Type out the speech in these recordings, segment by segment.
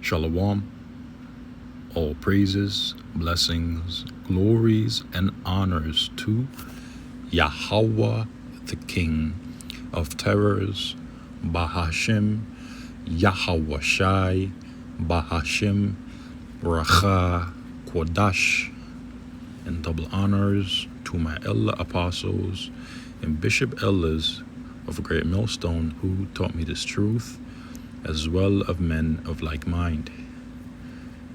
Shalom, all praises, blessings, glories, and honors to Yahweh, the King of terrors, Bahashim, Yahweh Shai, Bahashim, Racha, Quadash, and double honors to my elder apostles and bishop elders of a great millstone who taught me this truth, as well of men of like mind.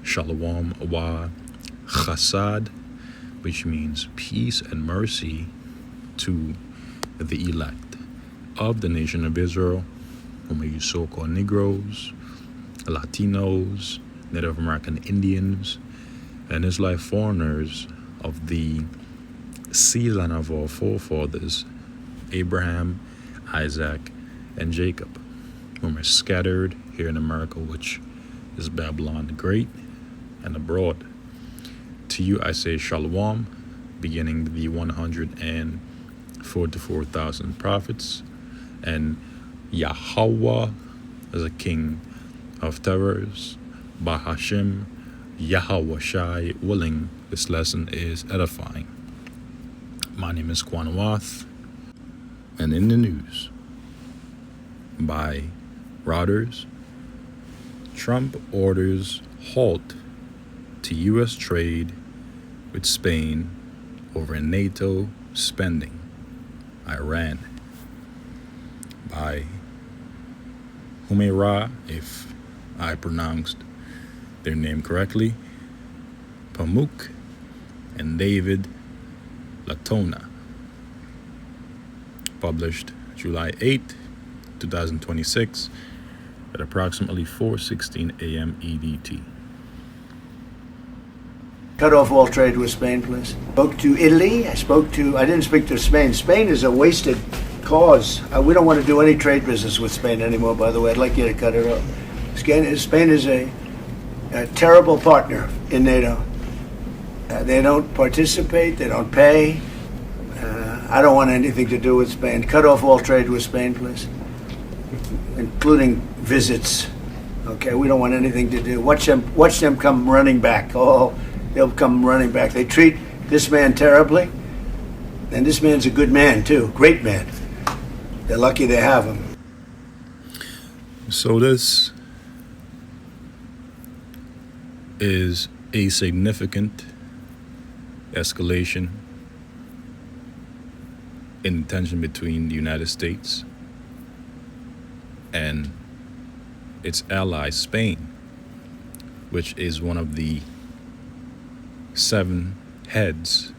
Shalom wa chasad, which means peace and mercy to the elect of the nation of Israel, whom you so-called Negroes, Latinos, Native American Indians, and Israelite foreigners of the seed line of our forefathers, Abraham, Isaac, and Jacob, whom are scattered here in America, which is Babylon the Great, and abroad. To you I say Shalom, beginning the 144,000 prophets, and Yahweh as a king of terrors, Bahashim, Yahweh Shai, willing, this lesson is edifying. My name is Quanawath, and in the news, by Reuters, Trump orders halt to U.S. trade with Spain over NATO spending. Iran, by Humaira, if I pronounced their name correctly, Pamuk, and David Latona. Published July 8, 2026 at approximately 4:16 a.m. EDT. Cut off all trade with Spain, please. Spoke to Italy. I didn't speak to Spain. Spain is a wasted cause. We don't want to do any trade business with Spain anymore, by the way. I'd like you to cut it off. Spain is a terrible partner in NATO. They don't participate. They don't pay. I don't want anything to do with Spain. Cut off all trade with Spain, please, including visits. Okay, we don't want anything to do. Watch them come running back. Oh, they'll come running back. They treat this man terribly, and this man's a good man too, great man. They're lucky they have him. So this is a significant escalation in the tension between the United States and its ally Spain, which is one of the 7 heads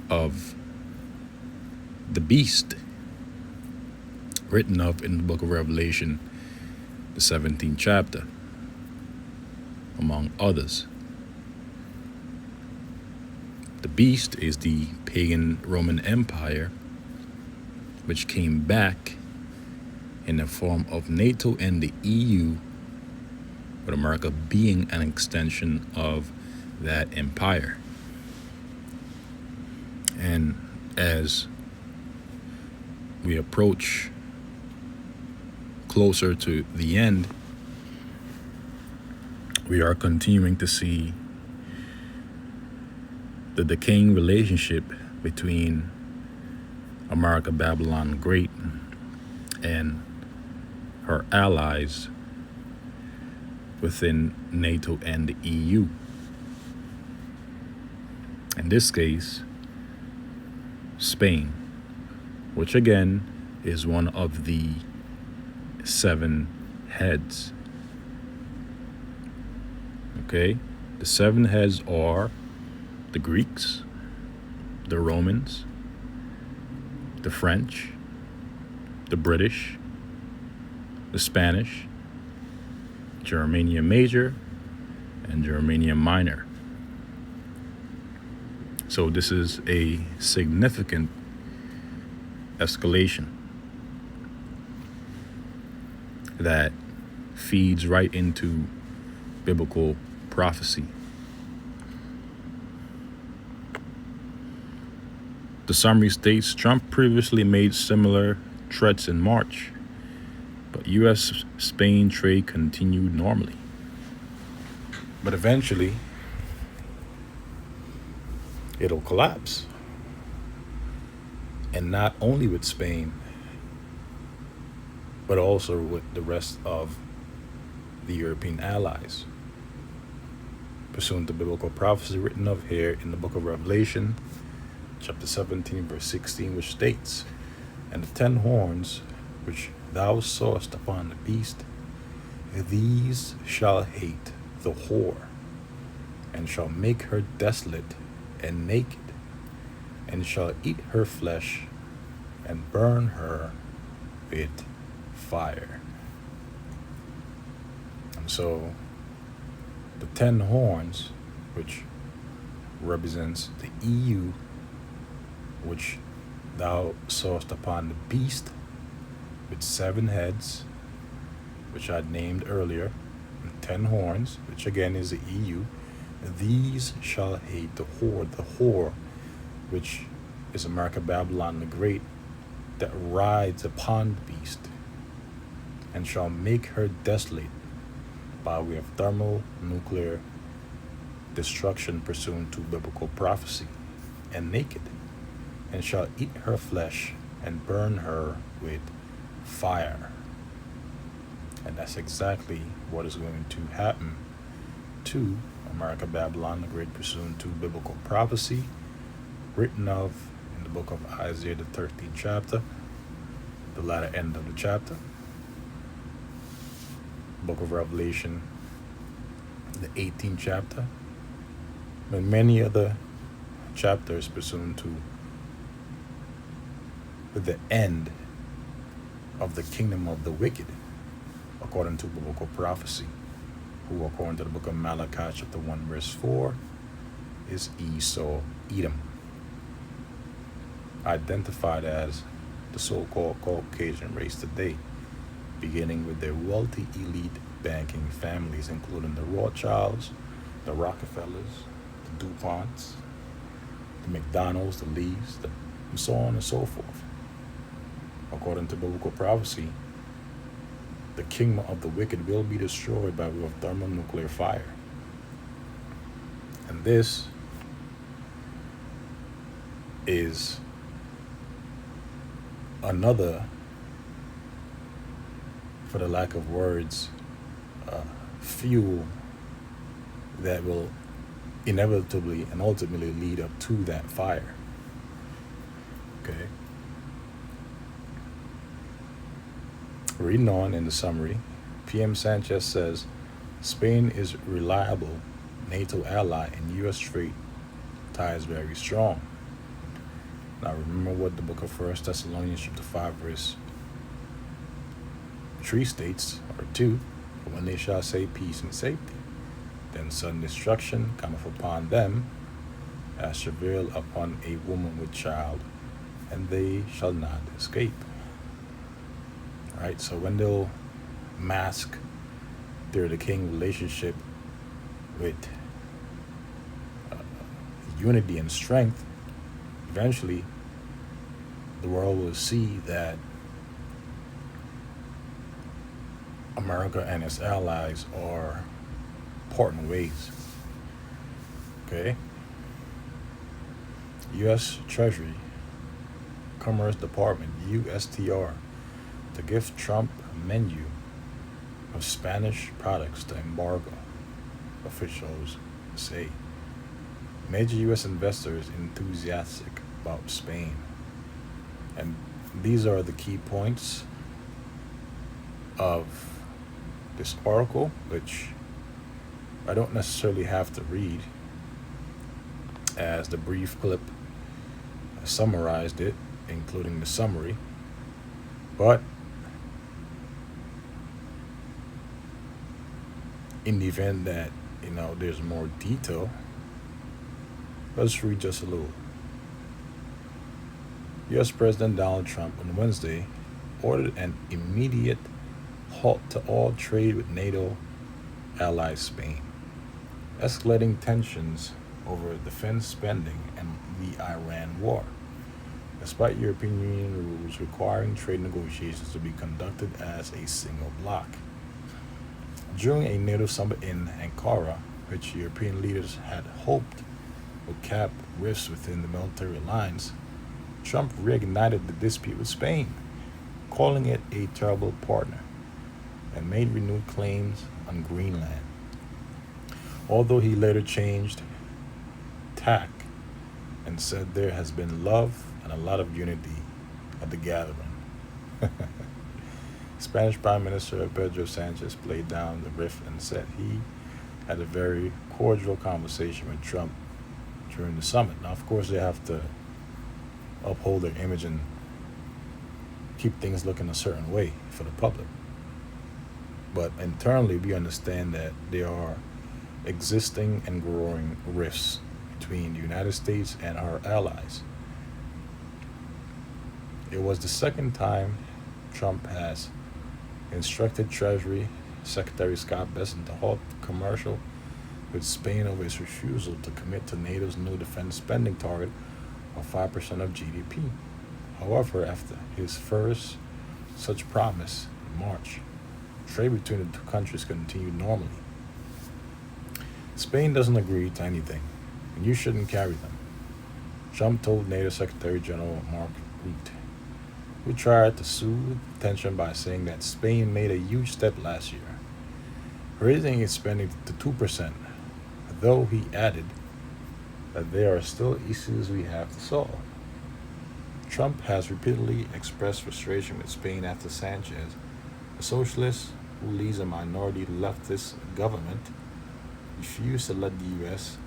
of the beast written of in the book of Revelation, the 17th chapter, among others. The beast is the pagan Roman Empire, which came back in the form of NATO and the EU, with America being an extension of that empire. And as we approach closer to the end, we are continuing to see the decaying relationship between America, Babylon Great, and her allies within NATO and the EU. In this case, Spain, which again is one of the 7 heads. Okay, the 7 heads are the Greeks, the Romans, the French, the British, the Spanish, Germania Major, and Germania Minor. So this is a significant escalation that feeds right into biblical prophecy. The summary states Trump previously made similar threats in March But U.S.-Spain trade continued normally. But eventually, it'll collapse. And not only with Spain, but also with the rest of the European allies, pursuant to biblical prophecy written of here in the book of Revelation, chapter 17, verse 16, which states, "And the 10 horns which thou sawest upon the beast, these shall hate the whore, and shall make her desolate and naked, and shall eat her flesh, and burn her with fire." And so, the 10 horns, which represents the EU, which thou sawest upon the beast, with 7 heads, which I named earlier, and 10 horns, which again is the EU, these shall hate the whore, which is America Babylon the Great, that rides upon the beast, and shall make her desolate by way of thermonuclear destruction pursuant to biblical prophecy, and naked, and shall eat her flesh and burn her with fire. And that's exactly what is going to happen to America Babylon the Great pursuant to biblical prophecy written of in the book of Isaiah, the 13th chapter, the latter end of the chapter, book of Revelation, the 18th chapter, and many other chapters pursuant to the end of the kingdom of the wicked, according to biblical prophecy, who, according to the book of Malachi, chapter 1, verse 4, is Esau, Edom, identified as the so-called Caucasian race today, beginning with their wealthy elite banking families, including the Rothschilds, the Rockefellers, the DuPonts, the McDonald's, the Lees, and so on and so forth. According to biblical prophecy, the kingdom of the wicked will be destroyed by way of thermonuclear fire. And this is another, for the lack of words, fuel that will inevitably and ultimately lead up to that fire. Okay. Reading on in the summary, PM Sanchez says, Spain is reliable NATO ally and U.S. trade ties very strong. Now remember what the book of 1 Thessalonians chapter 5 verse 3 states, or 2, "For when they shall say peace and safety, then sudden destruction cometh upon them, as travail upon a woman with child, and they shall not escape." Right, so when they'll mask their decaying relationship with unity and strength, eventually the world will see that America and its allies are parting ways. Okay? U.S. Treasury, Commerce Department, USTR, to give Trump a menu of Spanish products to embargo, officials say. Major U.S. investors enthusiastic about Spain. And these are the key points of this article, which I don't necessarily have to read, as the brief clip summarized it, including the summary. But in the event that, there's more detail, let's read just a little. U.S. President Donald Trump on Wednesday ordered an immediate halt to all trade with NATO ally Spain, escalating tensions over defense spending and the Iran war. The despite European Union rules requiring trade negotiations to be conducted as a single bloc. During a NATO summit in Ankara, which European leaders had hoped would cap rifts within the military alliance, Trump reignited the dispute with Spain, calling it a terrible partner, and made renewed claims on Greenland. Although he later changed tack and said there has been love and a lot of unity at the gathering. Spanish Prime Minister Pedro Sanchez played down the rift and said he had a very cordial conversation with Trump during the summit. Now, of course, they have to uphold their image and keep things looking a certain way for the public. But internally, we understand that there are existing and growing rifts between the United States and our allies. It was the second time Trump has instructed Treasury Secretary Scott Bessent to halt commercial with Spain over its refusal to commit to NATO's new defense spending target of 5% of GDP. However, after his first such promise in March, trade between the two countries continued normally. Spain doesn't agree to anything, and you shouldn't carry them, Trump told NATO Secretary General Mark Rutte, who tried to soothe tension by saying that Spain made a huge step last year, raising its spending to 2%, though he added that there are still issues we have to solve. Trump has repeatedly expressed frustration with Spain after Sanchez, a socialist who leads a minority leftist government, refused to let the U.S.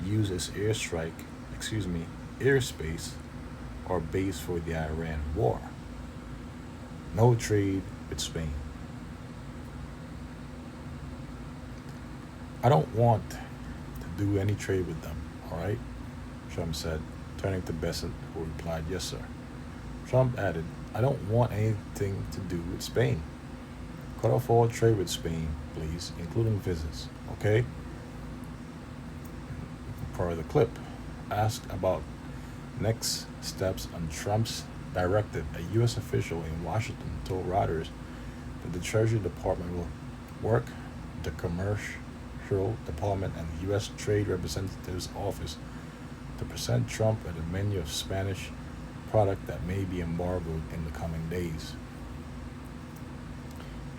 use its airspace or base for the Iran war. No trade with Spain. I don't want to do any trade with them, all right? Trump said, turning to Bessent, who replied, yes, sir. Trump added, I don't want anything to do with Spain. Cut off all trade with Spain, please, including visits, okay? For the clip, asked about next steps on Trump's directive, a U.S. official in Washington told Reuters that the Treasury Department will work with the Commercial Department and the U.S. Trade Representative's office to present Trump with a menu of Spanish product that may be embargoed in the coming days.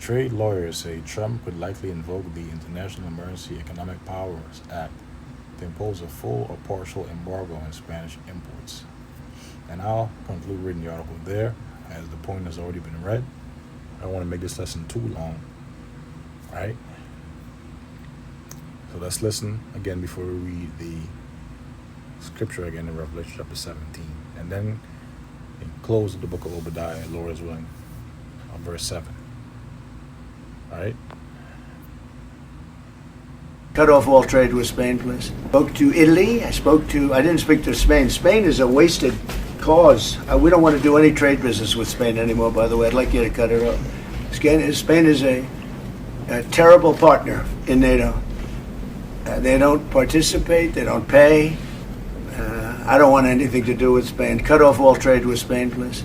Trade lawyers say Trump could likely invoke the International Emergency Economic Powers Act to impose a full or partial embargo on Spanish imports. And I'll conclude reading the article there, as the point has already been read. I don't want to make this lesson too long, right? So let's listen again before we read the scripture again in Revelation chapter 17. And then close the book of Obadiah, Lord is willing, verse 7. All right? Cut off all trade with Spain, please. Spoke to Italy. I didn't speak to Spain. Spain is a wasted cause. We don't want to do any trade business with Spain anymore, by the way. I'd like you to cut it off. Spain is a terrible partner in NATO. They don't participate. They don't pay. I don't want anything to do with Spain. Cut off all trade with Spain, please,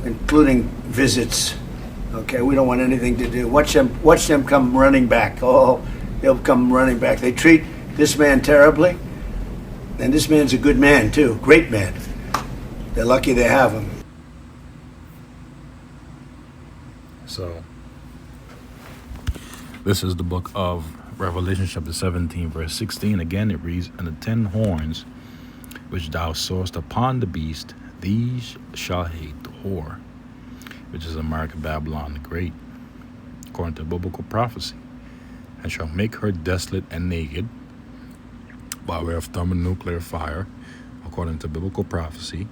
including visits. Okay, we don't want anything to do. Watch them come running back. Oh, they'll come running back. They treat this man terribly, and this man's a good man too, great man. They're lucky they have him. So, this is the book of Revelation chapter 17, verse 16. Again, it reads, and the 10 horns which thou sawest upon the beast, these shall hate the whore, which is America Babylon the Great, according to biblical prophecy, and shall make her desolate and naked by way of thermonuclear fire, according to biblical prophecy,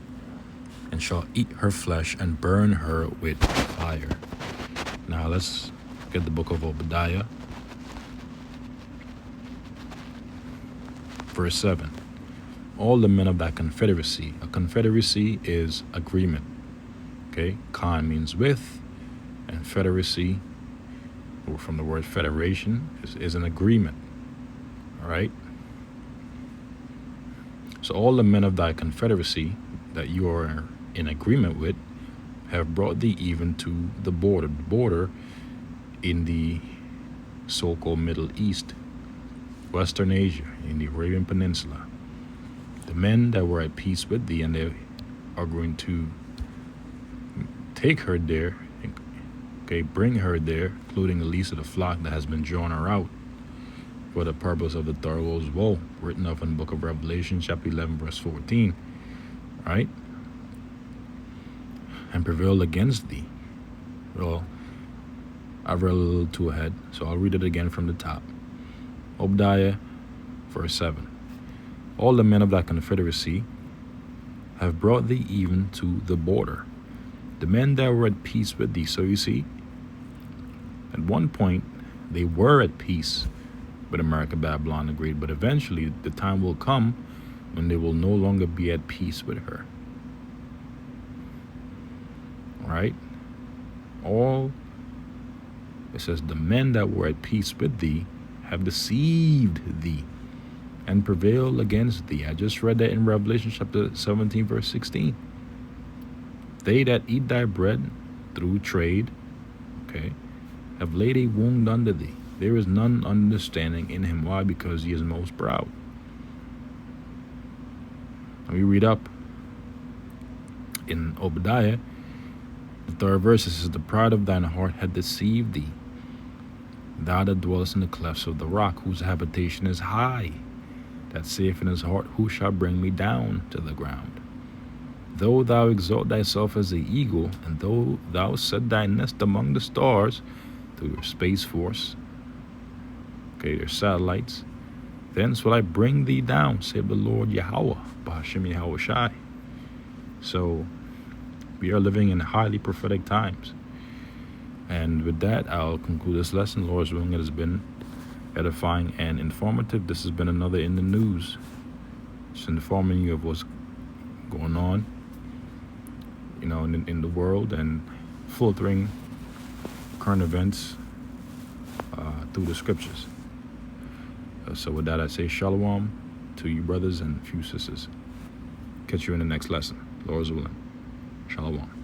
and shall eat her flesh and burn her with fire. Now let's get the book of Obadiah, verse 7. All the men of that confederacy. A confederacy is agreement. Okay, con means with, and federacy, or from the word federation, is an agreement. All right. So all the men of thy confederacy, that you are in agreement with have brought thee even to the border in the so-called Middle East, Western Asia, in the Arabian Peninsula. The men that were at peace with thee, and they are going to take her there, okay, bring her there, including the least of the flock that has been drawn her out for the purpose of the thoroughgoes woe, written of in the book of Revelation, chapter 11, verse 14, right? And prevail against thee. Well, I've read a little too ahead, so I'll read it again from the top. Obadiah, verse 7. All the men of thy confederacy have brought thee even to the border, the men that were at peace with thee. So you see, at one point, they were at peace with America, Babylon, agreed, but eventually the time will come when they will no longer be at peace with her. Right? It says, the men that were at peace with thee have deceived thee and prevailed against thee. I just read that in Revelation chapter 17, verse 16. They that eat thy bread through trade, okay, have laid a wound under thee. There is none understanding in him. Why? Because he is most proud. And we read up in Obadiah, the 3rd verse, it says, the pride of thine heart hath deceived thee, thou that dwellest in the clefts of the rock, whose habitation is high, that saith in his heart, who shall bring me down to the ground? Though thou exalt thyself as the eagle, and though thou set thy nest among the stars through your space force, okay, your satellites, thence will I bring thee down, saith the Lord Yahweh, Bahashem Yahweh Shai. So we are living in highly prophetic times. And with that, I'll conclude this lesson. Lord's willing, it has been edifying and informative. This has been another In the News. Just informing you of what's going on, in the world, and filtering current events through the scriptures. So with that, I say shalom to you brothers and few sisters. Catch you in the next lesson. Lord's willing. Shalom.